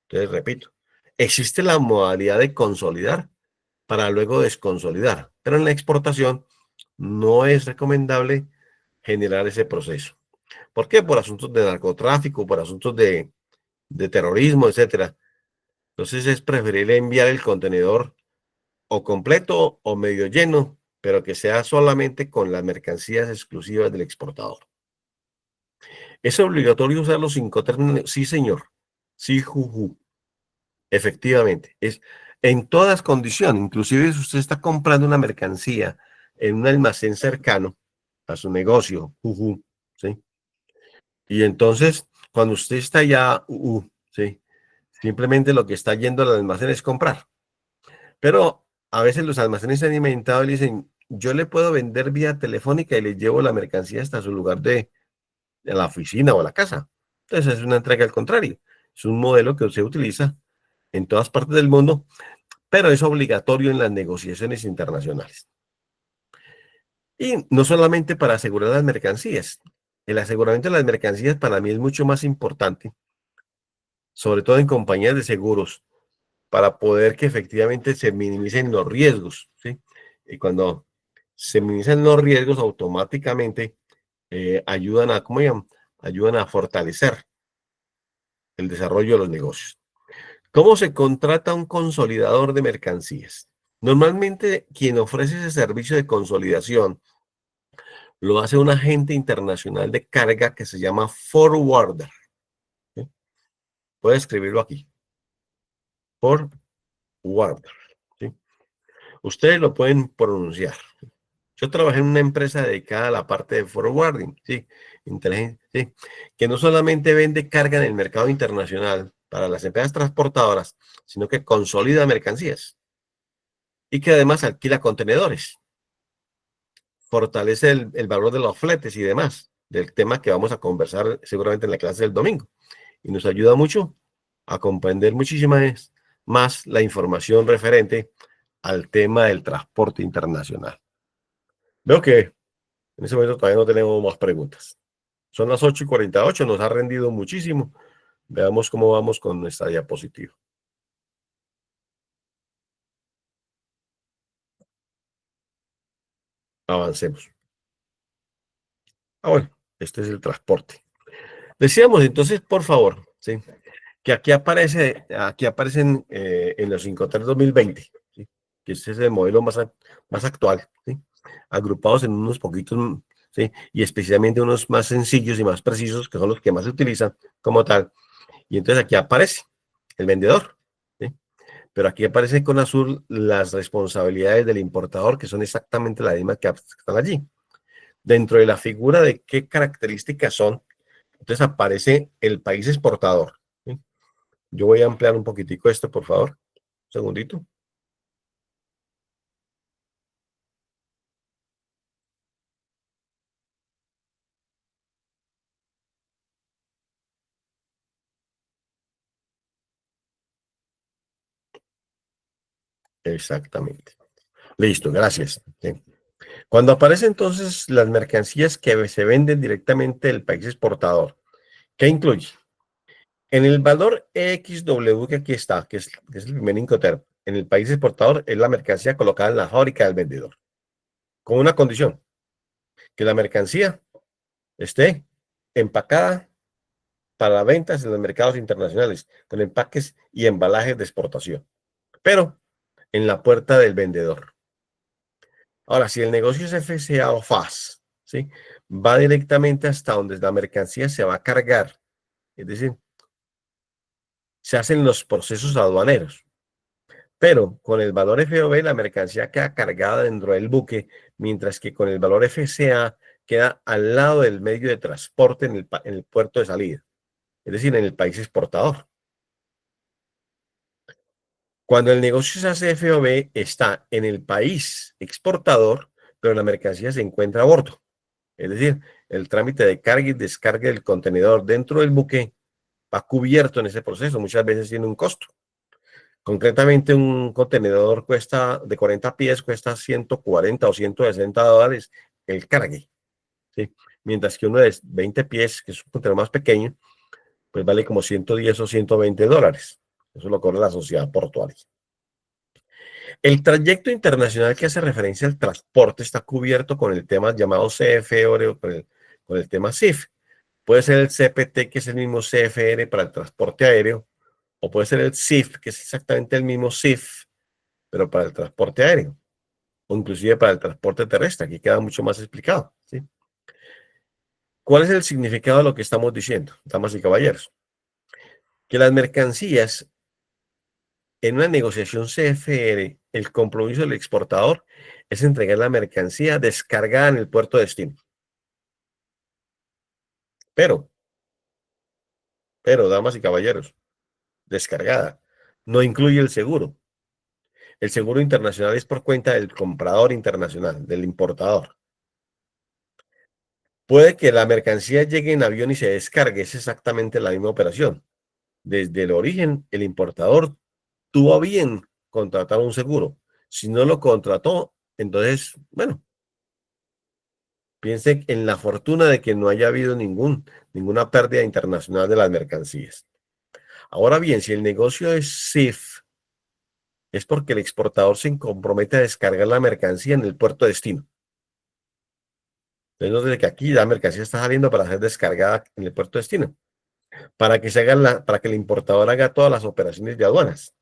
[SPEAKER 1] Entonces, repito, existe la modalidad de consolidar para luego desconsolidar, pero en la exportación no es recomendable generar ese proceso. ¿Por qué? Por asuntos de narcotráfico, por asuntos de terrorismo, etcétera. Entonces es preferible enviar el contenedor o completo o medio lleno, pero que sea solamente con las mercancías exclusivas del exportador. ¿Es obligatorio usar los Incoterms? Sí, señor. Sí, juju. Efectivamente. Es en todas condiciones. Inclusive si usted está comprando una mercancía en un almacén cercano a su negocio, juju, ¿sí? Y entonces, cuando usted está allá, ¿sí? Simplemente lo que está yendo al almacén es comprar. Pero a veces los almacenes se han inventado y le dicen, yo le puedo vender vía telefónica y le llevo la mercancía hasta su lugar de la oficina o a la casa. Entonces es una entrega al contrario. Es un modelo que se utiliza en todas partes del mundo, pero es obligatorio en las negociaciones internacionales. Y no solamente para asegurar las mercancías. El aseguramiento de las mercancías para mí es mucho más importante, sobre todo en compañías de seguros, para poder que efectivamente se minimicen los riesgos, ¿sí? Y cuando se minimizan los riesgos, automáticamente ayudan a, ¿cómo llaman? Ayudan a fortalecer el desarrollo de los negocios. ¿Cómo se contrata un consolidador de mercancías? Normalmente quien ofrece ese servicio de consolidación lo hace un agente internacional de carga que se llama forwarder. ¿Sí? Puede escribirlo aquí. Forwarder. ¿Sí? Ustedes lo pueden pronunciar. Yo trabajé en una empresa dedicada a la parte de forwarding, sí, inteligente, sí, que no solamente vende carga en el mercado internacional para las empresas transportadoras, sino que consolida mercancías y que además alquila contenedores, fortalece el valor de los fletes y demás, del tema que vamos a conversar seguramente en la clase del domingo. Y nos ayuda mucho a comprender muchísimo más la información referente al tema del transporte internacional. Veo que en ese momento todavía no tenemos más preguntas. Son las 8:48, nos ha rendido muchísimo. Veamos cómo vamos con nuestra diapositiva. Avancemos. Bueno, este es el transporte. Decíamos entonces, por favor, ¿sí? Que aquí aparecen en los Incoterms 2020, ¿sí? Que este es el modelo más actual, ¿sí? Agrupados en unos poquitos, ¿sí? Y especialmente unos más sencillos y más precisos, que son los que más se utilizan como tal. Y entonces aquí aparece el vendedor, ¿sí? Pero aquí aparecen con azul las responsabilidades del importador, que son exactamente las mismas que están allí. Dentro de la figura de qué características son, entonces aparece el país exportador, ¿sí? Yo voy a ampliar un poquitico esto, por favor. Un segundito. Exactamente. Listo, gracias. Sí. Cuando aparecen entonces las mercancías que se venden directamente del país exportador, ¿qué incluye? En el valor XW que aquí está, que es el primer Incoterm, en el país exportador es la mercancía colocada en la fábrica del vendedor, con una condición, que la mercancía esté empacada para ventas en los mercados internacionales, con empaques y embalajes de exportación. Pero en la puerta del vendedor. Ahora, si el negocio es FCA o FAS, ¿sí? Va directamente hasta donde la mercancía se va a cargar. Es decir, se hacen los procesos aduaneros. Pero con el valor FOB la mercancía queda cargada dentro del buque, mientras que con el valor FCA queda al lado del medio de transporte en el puerto de salida, es decir, en el país exportador. Cuando el negocio se hace FOB, está en el país exportador, pero la mercancía se encuentra a bordo. Es decir, el trámite de carga y descarga del contenedor dentro del buque va cubierto en ese proceso. Muchas veces tiene un costo. Concretamente, un contenedor cuesta de 40 pies, cuesta 140 o $160 el cargue, ¿sí? Mientras que uno de 20 pies, que es un contenedor más pequeño, pues vale como 110 o $120. Eso lo cobra la sociedad portuaria. El trayecto internacional que hace referencia al transporte está cubierto con el tema llamado CFR o con el tema CIF. Puede ser el CPT, que es el mismo CFR para el transporte aéreo, o puede ser el CIF, que es exactamente el mismo CIF, pero para el transporte aéreo, o inclusive para el transporte terrestre. Aquí queda mucho más explicado, ¿sí? ¿Cuál es el significado de lo que estamos diciendo, damas y caballeros? Que las mercancías en una negociación CFR, el compromiso del exportador es entregar la mercancía descargada en el puerto de destino. Pero, damas y caballeros, descargada. No incluye el seguro. El seguro internacional es por cuenta del comprador internacional, del importador. Puede que la mercancía llegue en avión y se descargue, es exactamente la misma operación. Desde el origen, el importador tuvo a bien contratar un seguro. Si no lo contrató, entonces, bueno, piense en la fortuna de que no haya habido ninguna pérdida internacional de las mercancías. Ahora bien, si el negocio es SIF, es porque el exportador se compromete a descargar la mercancía en el puerto de destino. Entonces, desde que aquí la mercancía está saliendo para ser descargada en el puerto de destino, para que el importador haga todas las operaciones de aduanas.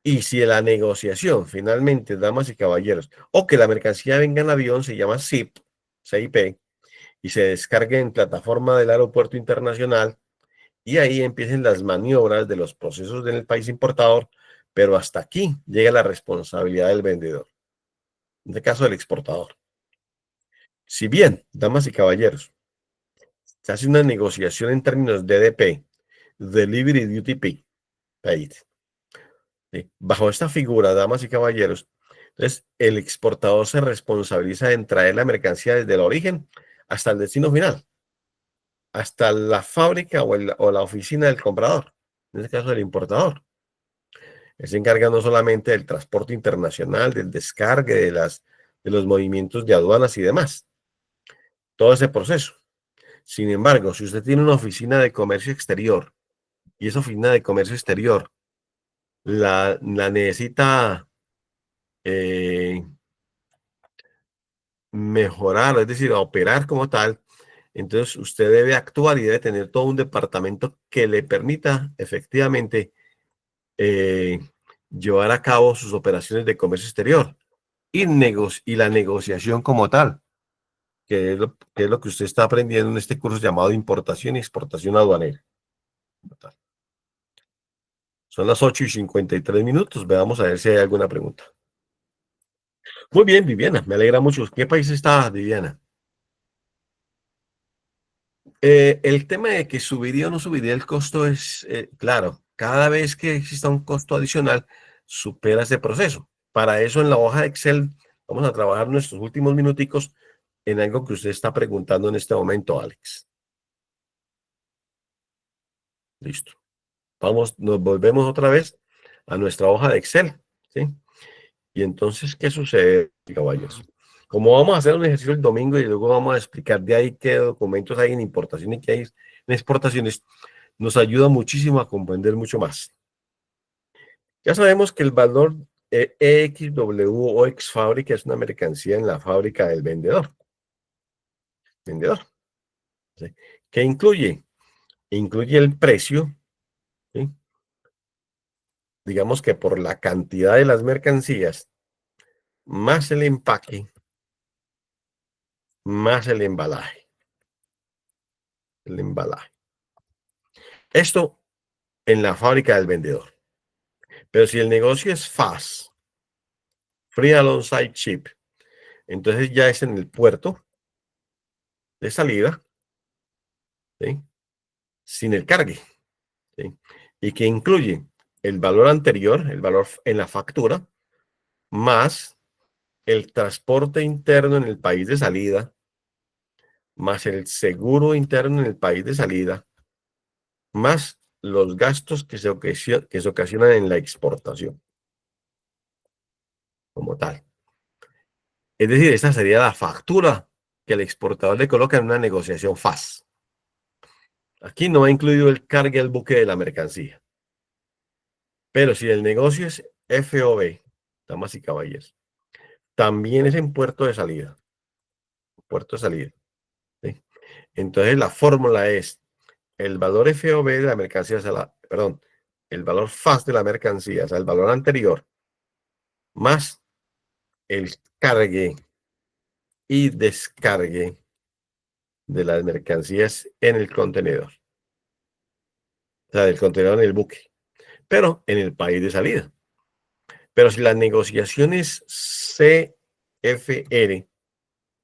[SPEAKER 1] Y si la negociación finalmente, damas y caballeros, o que la mercancía venga en avión, se llama CIP, y se descargue en plataforma del aeropuerto internacional, y ahí empiecen las maniobras de los procesos en el país importador, pero hasta aquí llega la responsabilidad del vendedor, en este caso del exportador. Si bien, damas y caballeros, se hace una negociación en términos de DDP, Delivery Duty Paid, ¿sí? Bajo esta figura, damas y caballeros, entonces el exportador se responsabiliza en traer la mercancía desde el origen hasta el destino final, hasta la fábrica o la oficina del comprador, en este caso del importador. Él se encarga no solamente del transporte internacional, del descargue, de los movimientos de aduanas y demás, todo ese proceso. Sin embargo, si usted tiene una oficina de comercio exterior y esa oficina de comercio exterior la necesita eh, mejorar, es decir, operar como tal, entonces usted debe actuar y debe tener todo un departamento que le permita efectivamente eh, llevar a cabo sus operaciones de comercio exterior y la negociación como tal, que es lo que usted está aprendiendo en este curso llamado Importación y Exportación Aduanera. Son las 8:53. Veamos a ver si hay alguna pregunta. Muy bien, Viviana, me alegra mucho. ¿Qué país está, Viviana? El tema de que subiría o no subiría el costo es, claro, cada vez que exista un costo adicional, supera ese proceso. Para eso en la hoja de Excel vamos a trabajar nuestros últimos minuticos en algo que usted está preguntando en este momento, Alex. Listo. Nos volvemos otra vez a nuestra hoja de Excel, ¿sí? Y entonces, ¿qué sucede, caballos? Como vamos a hacer un ejercicio el domingo y luego vamos a explicar de ahí qué documentos hay en importación y qué hay en exportaciones, nos ayuda muchísimo a comprender mucho más. Ya sabemos que el valor EXW o ex fábrica es una mercancía en la fábrica del vendedor, ¿sí? ¿Qué incluye? Incluye el precio, ¿sí? digamos que por la cantidad de las mercancías, más el empaque, más el embalaje. El embalaje. Esto en la fábrica del vendedor. Pero si el negocio es fast, free alongside ship, entonces ya es en el puerto de salida, ¿sí? Sin el cargue, ¿sí? Y que incluye el valor anterior, el valor en la factura, más el transporte interno en el país de salida, más el seguro interno en el país de salida, más los gastos que se ocasionan en la exportación como tal. Es decir, esa sería la factura que el exportador le coloca en una negociación FAS. Aquí no ha incluido el cargue al buque de la mercancía. Pero si el negocio es FOB, damas y caballeros, también es en puerto de salida. Puerto de salida. ¿Sí? Entonces la fórmula es el valor FOB de la mercancía, perdón, el valor FAS de la mercancía, o sea, el valor anterior, más el cargue y descargue de las mercancías en el contenedor. O sea, del contenedor en el buque, pero en el país de salida. Pero si la negociación es CFR,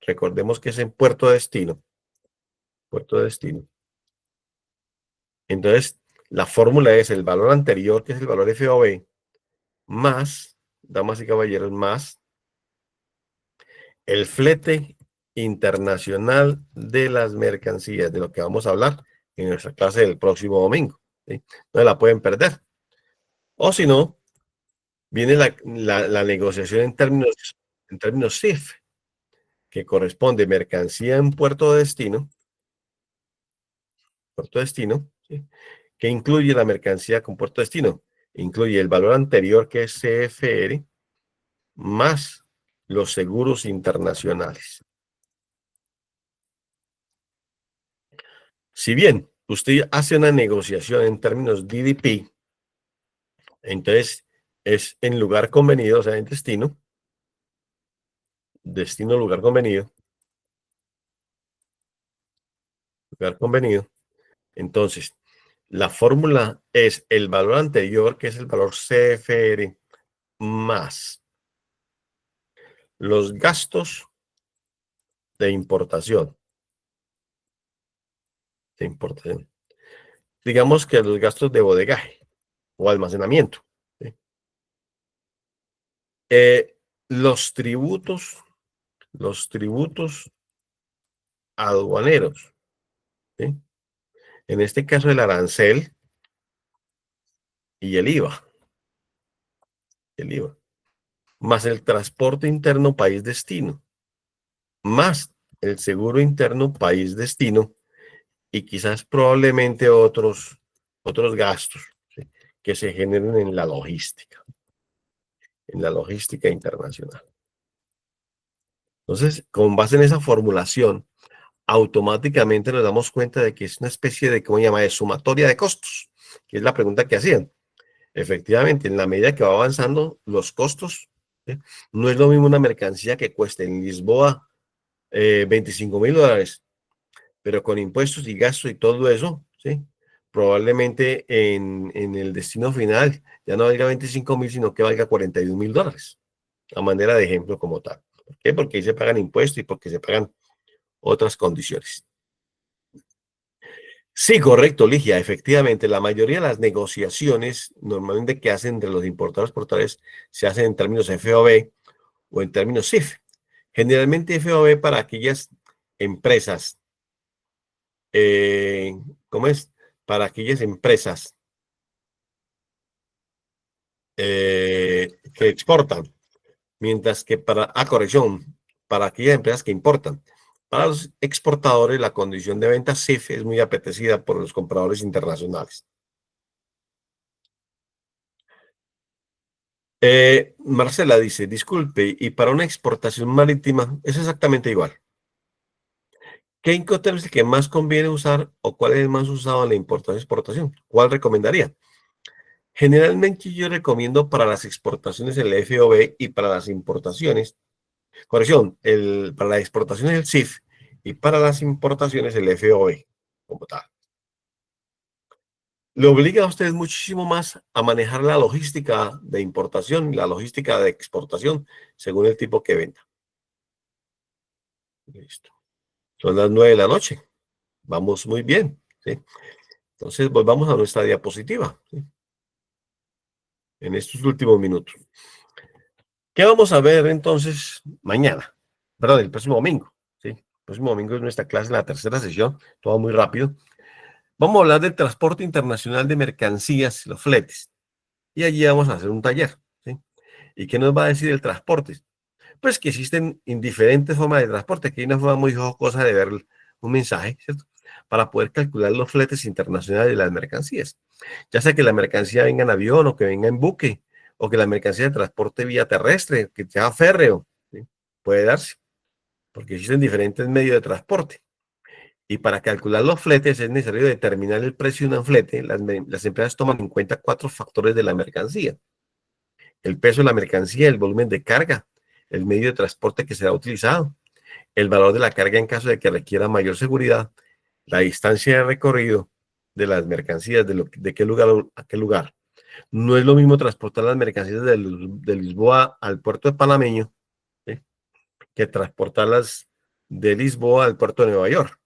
[SPEAKER 1] recordemos que es en puerto de destino. Entonces, la fórmula es el valor anterior, que es el valor FOB, más, damas y caballeros, más el flete internacional de las mercancías, de lo que vamos a hablar en nuestra clase del próximo domingo. ¿Sí? No la pueden perder. O si no, viene la negociación en términos CIF, que corresponde mercancía en puerto destino, ¿sí? Que incluye la mercancía con puerto destino. Incluye el valor anterior, que es CFR, más los seguros internacionales. Si bien usted hace una negociación en términos DDP, entonces es en lugar convenido, o sea, en destino, lugar convenido. Entonces, la fórmula es el valor anterior, que es el valor CFR, más los gastos de importación. De importación. Digamos que los gastos de bodegaje o almacenamiento. ¿Sí? Eh, los tributos, los tributos aduaneros. ¿Sí? En este caso, el arancel y el IVA. El IVA. Más el transporte interno país destino. Más el seguro interno país destino. Y quizás probablemente otros gastos, ¿sí? Que se generen en la logística internacional. Entonces, con base en esa formulación, automáticamente nos damos cuenta de que es una especie de, ¿cómo se llama?, de sumatoria de costos, que es la pregunta que hacían. Efectivamente, en la medida que va avanzando los costos, ¿sí? No es lo mismo una mercancía que cueste en Lisboa $25,000, pero con impuestos y gastos y todo eso, ¿sí? Probablemente en el destino final ya no valga 25,000, sino que valga $41,000, a manera de ejemplo como tal. ¿Por qué? Porque ahí se pagan impuestos y porque se pagan otras condiciones. Sí, correcto, Ligia. Efectivamente, la mayoría de las negociaciones normalmente que hacen entre los importadores y exportadores se hacen en términos FOB o en términos CIF. Generalmente FOB para aquellas empresas, eh, ¿cómo es? Para aquellas empresas que exportan, mientras que corrección, para aquellas empresas que importan. Para los exportadores, la condición de venta CIF es muy apetecida por los compradores internacionales. Marcela dice, disculpe, y para una exportación marítima es exactamente igual. ¿Qué Incoterm es el que más conviene usar o cuál es el más usado en la importación y exportación? ¿Cuál recomendaría? Generalmente yo recomiendo para las exportaciones el FOB y para las importaciones, corrección, para las exportaciones el CIF y para las importaciones el FOB, como tal. Le obliga a ustedes muchísimo más a manejar la logística de importación y la logística de exportación según el tipo que venda. Listo. Son las 9 de la noche. Vamos muy bien. ¿Sí? Entonces, volvamos a nuestra diapositiva, ¿sí? En estos últimos minutos. ¿Qué vamos a ver entonces mañana? Perdón, el próximo domingo. ¿Sí? El próximo domingo es nuestra clase, la tercera sesión. Todo muy rápido. Vamos a hablar del transporte internacional de mercancías, los fletes. Y allí vamos a hacer un taller. ¿Sí? ¿Y qué nos va a decir el transporte? Pues que existen diferentes formas de transporte, que hay una forma muy jocosa de ver un mensaje, ¿cierto? Para poder calcular los fletes internacionales de las mercancías. Ya sea que la mercancía venga en avión o que venga en buque, o que la mercancía de transporte vía terrestre, que sea férreo, ¿sí? Puede darse, porque existen diferentes medios de transporte. Y para calcular los fletes es necesario determinar el precio de un flete. Las empresas toman en cuenta cuatro factores de la mercancía: el peso de la mercancía, el volumen de carga, el medio de transporte que será utilizado, el valor de la carga en caso de que requiera mayor seguridad, la distancia de recorrido de las mercancías, de qué lugar a qué lugar. No es lo mismo transportar las mercancías de Lisboa al puerto de Panameño, ¿sí? Que transportarlas de Lisboa al puerto de Nueva York.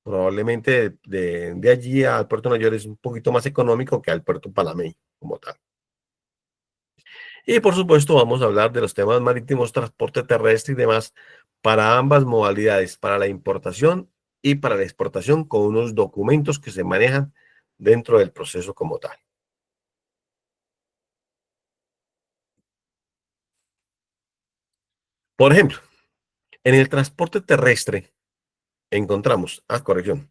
[SPEAKER 1] Probablemente de allí al puerto de Nueva York es un poquito más económico que al puerto panameño como tal. Y por supuesto vamos a hablar de los temas marítimos, transporte terrestre y demás para ambas modalidades, para la importación y para la exportación, con unos documentos que se manejan dentro del proceso como tal. Por ejemplo, en el transporte terrestre encontramos, corrección,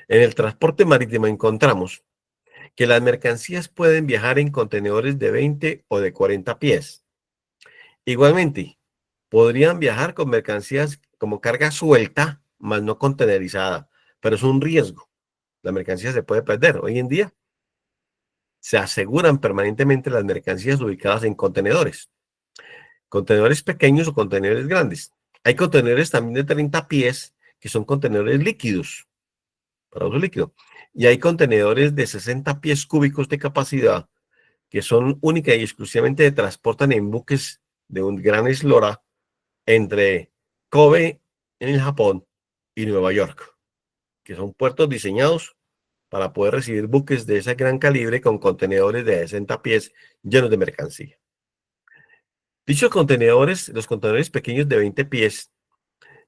[SPEAKER 1] en el transporte marítimo encontramos que las mercancías pueden viajar en contenedores de 20 o de 40 pies. Igualmente, podrían viajar con mercancías como carga suelta, más no contenerizada, pero es un riesgo. La mercancía se puede perder. Hoy en día se aseguran permanentemente las mercancías ubicadas en contenedores pequeños o contenedores grandes. Hay contenedores también de 30 pies que son contenedores líquidos, para uso líquido. Y hay contenedores de 60 pies cúbicos de capacidad que son única y exclusivamente de transportan en buques de un gran eslora entre Kobe en el Japón y Nueva York, que son puertos diseñados para poder recibir buques de ese gran calibre con contenedores de 60 pies llenos de mercancía. Dichos contenedores, los contenedores pequeños de 20 pies,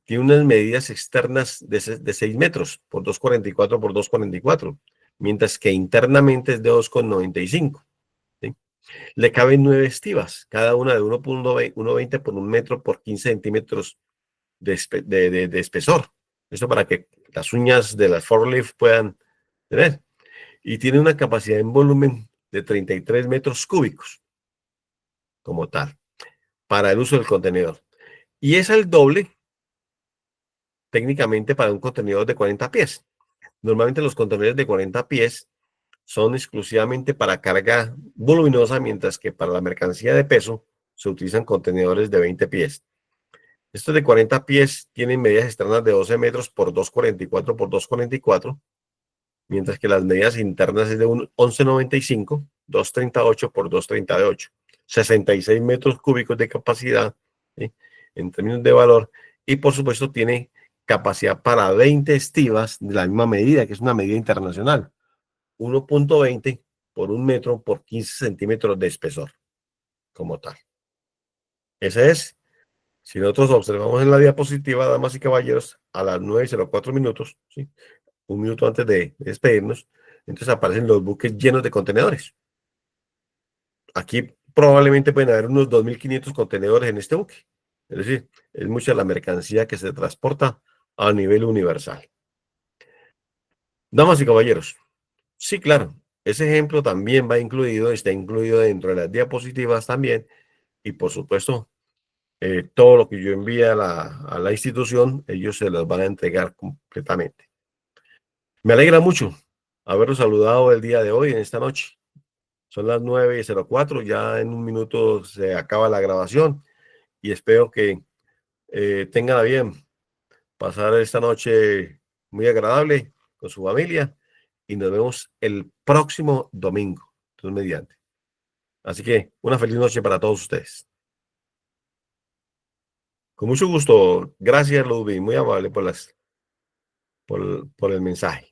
[SPEAKER 1] tienen unas medidas externas de 6 metros por 2,44 por 2,44, mientras que internamente es de 2,95. ¿Sí? Le caben 9 estivas, cada una de 1,20 por 1 metro por 15 centímetros de espesor. Esto para que las uñas de las forklift puedan tener. Y tiene una capacidad en volumen de 33 metros cúbicos como tal, para el uso del contenedor. Y es el doble técnicamente para un contenedor de 40 pies. Normalmente los contenedores de 40 pies son exclusivamente para carga voluminosa, mientras que para la mercancía de peso se utilizan contenedores de 20 pies. Estos de 40 pies tienen medidas externas de 12 metros por 2,44 por 2,44, mientras que las medidas internas es de un 11,95, 2,38 por 2,38, 66 metros cúbicos de capacidad, ¿sí? En términos de valor, y por supuesto tiene capacidad para 20 estivas de la misma medida, que es una medida internacional, 1,20 por 1 metro por 15 centímetros de espesor, como tal. Ese es. Si nosotros observamos en la diapositiva, damas y caballeros, a las 9:04 minutos, ¿sí? Un minuto antes de despedirnos, entonces aparecen los buques llenos de contenedores. Aquí probablemente pueden haber unos 2.500 contenedores en este buque. Es decir, es mucha la mercancía que se transporta a nivel universal. Damas y caballeros, sí, claro, ese ejemplo también va incluido, está incluido dentro de las diapositivas también, y por supuesto, todo lo que yo envíe a la institución, ellos se los van a entregar completamente. Me alegra mucho haberlos saludado el día de hoy, en esta noche. Son las 9:04, ya en un minuto se acaba la grabación y espero que tengan a bien pasar esta noche muy agradable con su familia y nos vemos el próximo domingo, Dios mediante. Así que una feliz noche para todos ustedes. Con mucho gusto. Gracias, Ludwig. Muy amable por el mensaje.